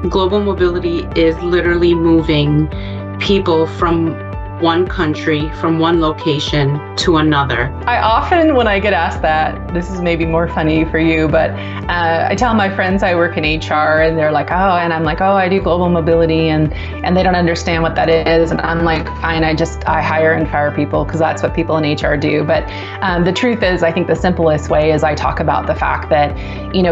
Global mobility is literally moving people from one country, from one location to another. I often, when I get asked that, this is maybe more funny for you, but I tell my friends I work in HR and they're like, oh, and I'm like, oh, I do global mobility, and they don't understand what that is. And I'm like, fine, I hire and fire people because that's what people in HR do. But the truth is, I think the simplest way is I talk about the fact that,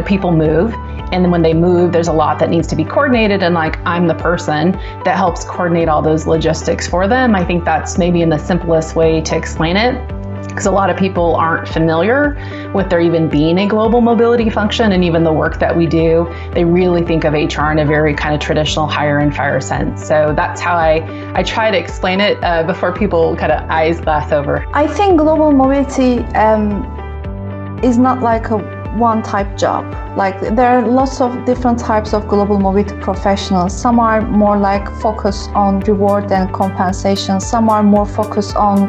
people move. And then when they move, there's a lot that needs to be coordinated. And I'm the person that helps coordinate all those logistics for them. I think that's maybe in the simplest way to explain it, because a lot of people aren't familiar with there even being a global mobility function, and even the work that we do, they really think of HR in a very kind of traditional hire and fire sense. So that's how I try to explain it before people kind of eyes glass over. I think global mobility is not like a one-type job. There are lots of different types of global mobility professionals. Some are more focused on reward and compensation. Some are more focused on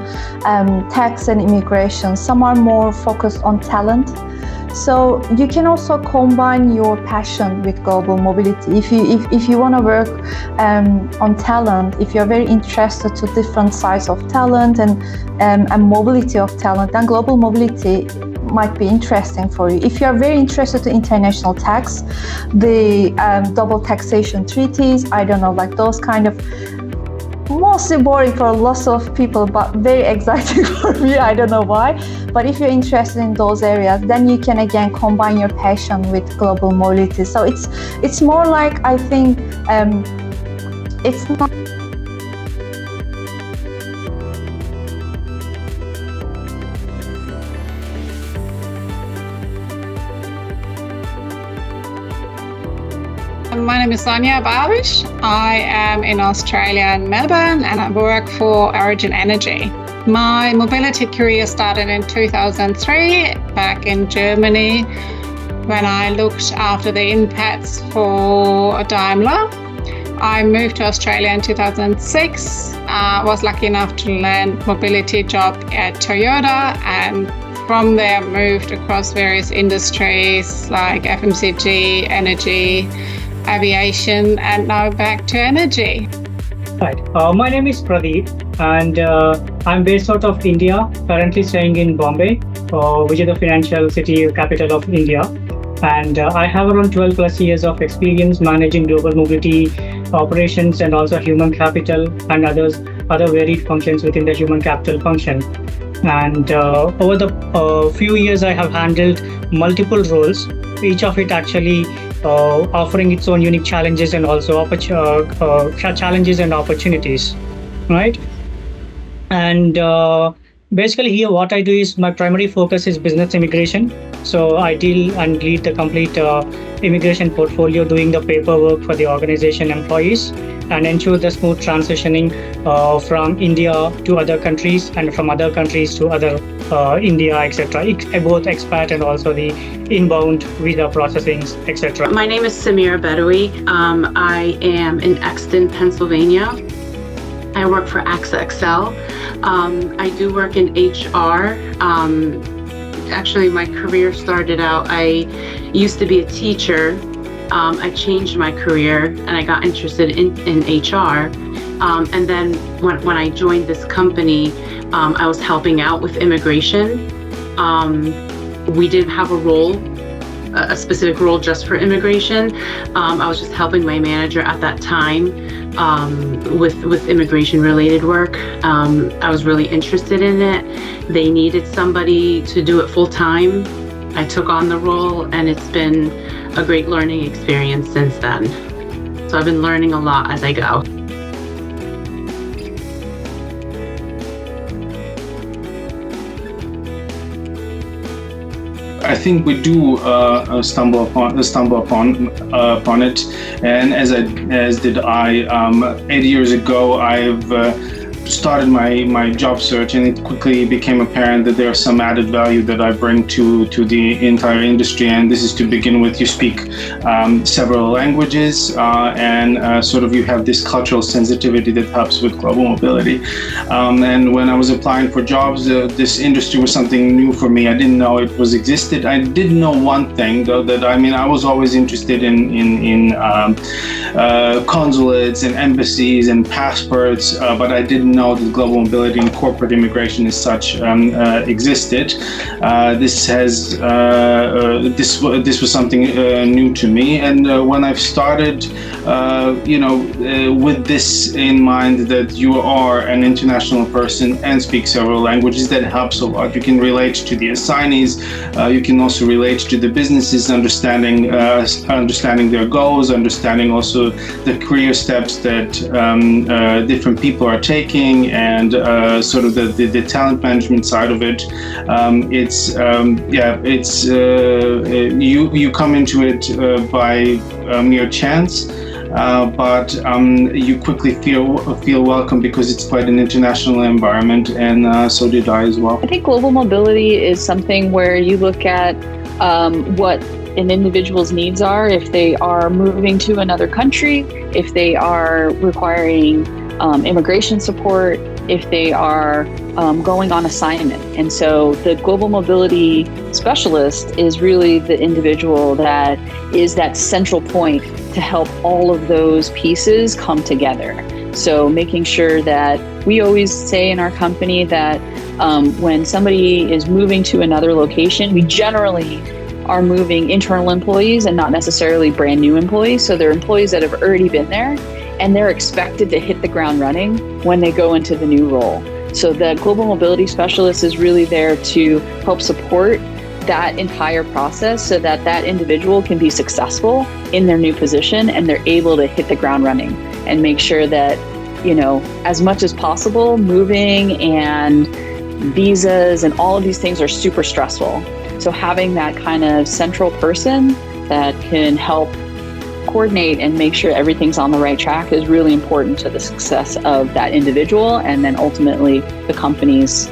tax and immigration. Some are more focused on talent. So you can also combine your passion with global mobility. If you want to work on talent, if you're very interested to different sides of talent and mobility of talent, then global mobility might be interesting for you. If you are very interested in international tax, the double taxation treaties, those kind of mostly boring for lots of people, but very exciting for me. I don't know why. But if you're interested in those areas, then you can again combine your passion with global mobility. So it's more I think it's not. My name is Sonia Barbish. I am in Australia and Melbourne, and I work for Origin Energy. My mobility career started in 2003 back in Germany when I looked after the in-pats for Daimler. I moved to Australia in 2006. Was lucky enough to land mobility job at Toyota, and from there moved across various industries like FMCG, energy, aviation, and now back to energy. Right. My name is Pradeep, and I'm based out of India, currently staying in Bombay, which is the financial city capital of India. And I have around 12 plus years of experience managing global mobility operations and also human capital and other varied functions within the human capital function. And over the few years, I have handled multiple roles, each of it actually offering its own unique challenges and also challenges and opportunities, right? And basically here what I do is my primary focus is business immigration. So I deal and lead the complete immigration portfolio, doing the paperwork for the organization employees and ensure the smooth transitioning from India to other countries and from other countries to other India, etc. Both expat and also the inbound visa processing, etc. My name is Samira Bedoui. I am in Exton, Pennsylvania. I work for AXA XL. I do work in HR. Actually, my career started out, I used to be a teacher. I changed my career and I got interested in HR. And then when I joined this company, I was helping out with immigration. We didn't have a specific role just for immigration. I was just helping my manager at that time with immigration related work. I was really interested in it. They needed somebody to do it full time. I took on the role and it's been a great learning experience since then. So I've been learning a lot as I go. I think we do stumble upon it, and as did I. 8 years ago, I've started my job search, and it quickly became apparent that there's some added value that I bring to the entire industry. And this is to begin with, you speak several languages, and sort of you have this cultural sensitivity that helps with global mobility. And when I was applying for jobs, this industry was something new for me. I didn't know it was existed. I did know one thing though, that I was always interested in consulates and embassies and passports, but I didn't know that global mobility and corporate immigration as such existed. This was something new to me, and when I've started, with this in mind, that you are an international person and speak several languages, that helps a lot. You can relate to the assignees. You can also relate to the businesses, understanding their goals, understanding also the career steps that different people are taking, and sort of the talent management side of it. You come into it by mere chance. But you quickly feel welcome because it's quite an international environment, and so did I as well. I think global mobility is something where you look at what an individual's needs are, if they are moving to another country, if they are requiring immigration support, if they are going on assignment. And so the global mobility specialist is really the individual that is that central point to help all of those pieces come together. So making sure that we always say in our company that when somebody is moving to another location, we generally are moving internal employees and not necessarily brand new employees. So they're employees that have already been there, and they're expected to hit the ground running when they go into the new role. So the global mobility specialist is really there to help support that entire process so that that individual can be successful in their new position, and they're able to hit the ground running and make sure that, as much as possible, moving and visas and all of these things are super stressful. So having that kind of central person that can help coordinate and make sure everything's on the right track is really important to the success of that individual, and then ultimately the company's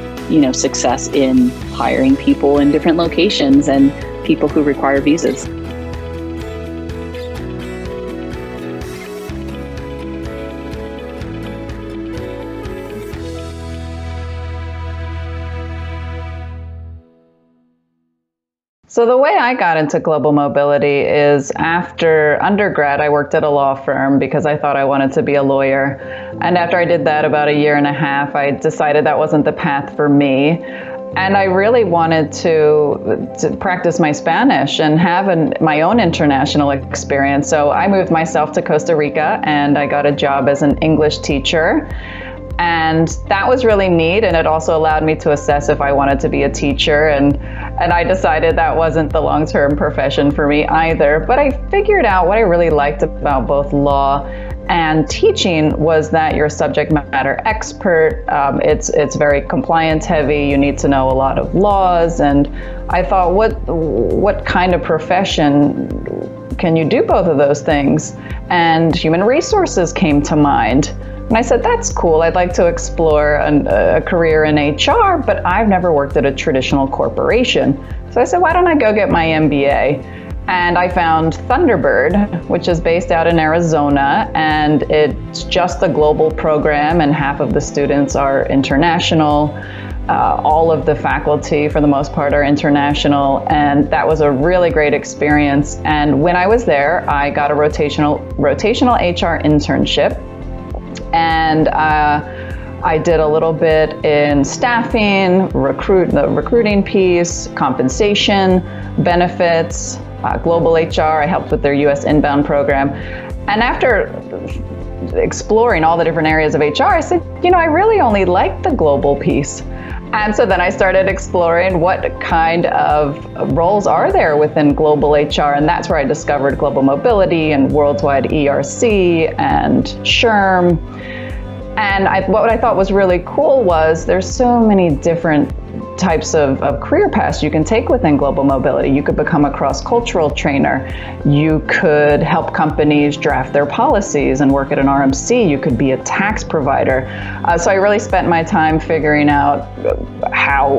success in hiring people in different locations and people who require visas. So the way I got into global mobility is after undergrad, I worked at a law firm because I thought I wanted to be a lawyer. And after I did that about a year and a half, I decided that wasn't the path for me. And I really wanted to practice my Spanish and have my own international experience. So I moved myself to Costa Rica, and I got a job as an English teacher. And that was really neat, and it also allowed me to assess if I wanted to be a teacher, and I decided that wasn't the long-term profession for me either. But I figured out what I really liked about both law and teaching was that you're a subject matter expert. It's very compliance heavy. You need to know a lot of laws, and I thought, what kind of profession can you do both of those things? And human resources came to mind. And I said, that's cool. I'd like to explore a career in HR, but I've never worked at a traditional corporation. So I said, why don't I go get my MBA? And I found Thunderbird, which is based out in Arizona, and it's just a global program, and half of the students are international. All of the faculty, for the most part, are international, and that was a really great experience. And when I was there, I got a rotational HR internship. And I did a little bit in staffing, the recruiting piece, compensation, benefits, global HR. I helped with their US inbound program. And after exploring all the different areas of HR, I said, I really only like the global piece. And so then I started exploring what kind of roles are there within global HR, and that's where I discovered global mobility and worldwide ERC and SHRM. And what I thought was really cool was there's so many different types of career paths you can take within global mobility. You could become a cross-cultural trainer. You could help companies draft their policies and work at an RMC. You could be a tax provider. So I really spent my time figuring out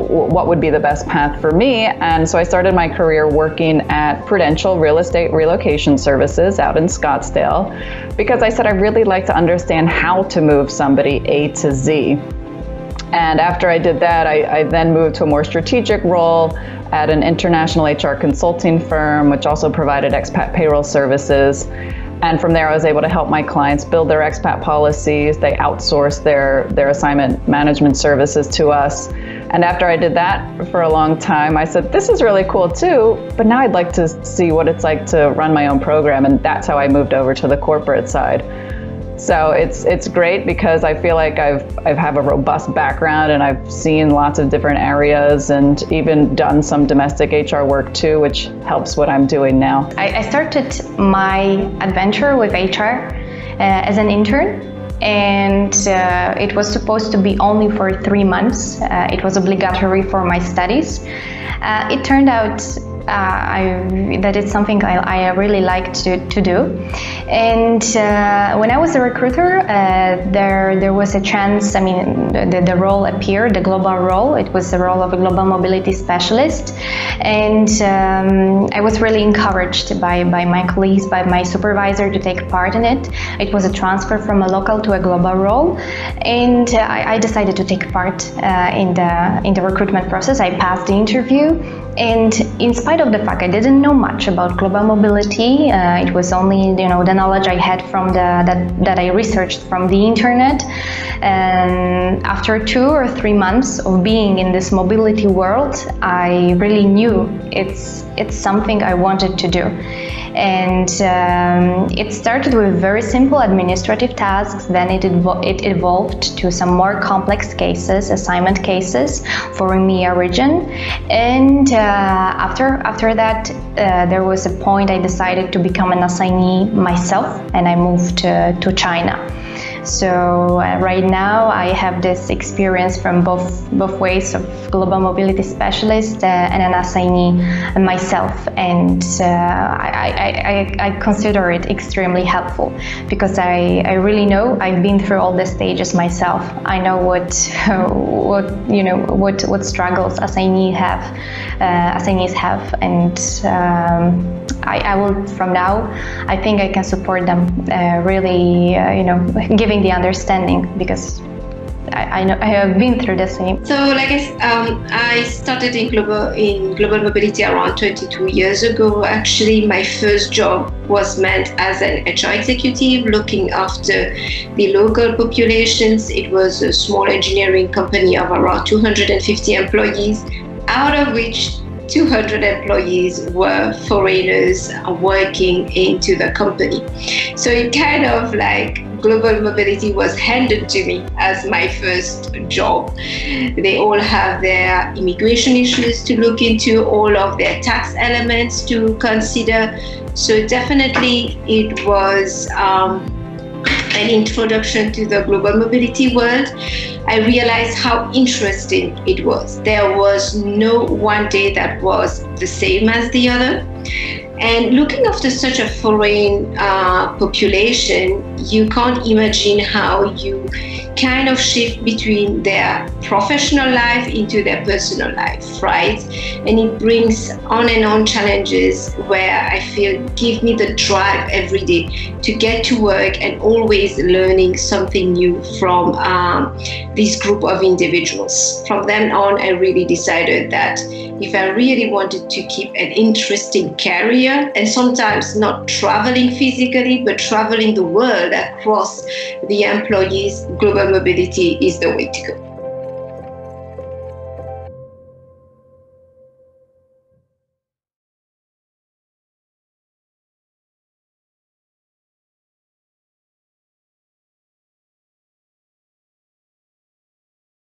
what would be the best path for me. And so I started my career working at Prudential Real Estate Relocation Services out in Scottsdale, because I said I really like to understand how to move somebody A to Z. And after I did that, I then moved to a more strategic role at an international HR consulting firm, which also provided expat payroll services. And from there, I was able to help my clients build their expat policies. They outsourced their assignment management services to us. And after I did that for a long time, I said, this is really cool too, but now I'd like to see what it's like to run my own program. And that's how I moved over to the corporate side. So it's great because I feel like I have a robust background, and I've seen lots of different areas and even done some domestic HR work too, which helps what I'm doing now. I started my adventure with HR as an intern, and it was supposed to be only for 3 months. It was obligatory for my studies. It turned out that it's something I really like to do. And when I was a recruiter, there was a chance, the role appeared, the global role. It was the role of a global mobility specialist. And I was really encouraged by my colleagues, by my supervisor to take part in it. It was a transfer from a local to a global role. And I decided to take part in the recruitment process. I passed the interview. And in spite of the fact I didn't know much about global mobility, it was only the knowledge I had from that I researched from the internet. And after 2 or 3 months of being in this mobility world, I really knew it's something I wanted to do. And it started with very simple administrative tasks. Then it evolved to some more complex cases, assignment cases for EMEA region. And after that, there was a point I decided to become an assignee myself, and I moved to China. So right now I have this experience from both ways of global mobility specialist and an assignee myself, and I consider it extremely helpful because I really know I've been through all the stages myself. I know what struggles assignees have, and I will from now. I think I can support them really, giving the understanding, because I know I have been through the same. So, I started in global mobility around 22 years ago. Actually, my first job was meant as an HR executive, looking after the local populations. It was a small engineering company of around 250 employees, out of which 200 employees were foreigners working into the company. So it kind of global mobility was handed to me as my first job. They all have their immigration issues to look into, all of their tax elements to consider. So definitely it was an introduction to the global mobility world. I realized how interesting it was. There was no one day that was the same as the other. And looking after such a foreign population, you can't imagine how you kind of shift between their professional life into their personal life, right? And it brings on and on challenges where I feel give me the drive every day to get to work and always learning something new from this group of individuals. From then on, I really decided that if I really wanted to keep an interesting career, and sometimes not traveling physically, but traveling the world across the employees, global mobility is the way to go.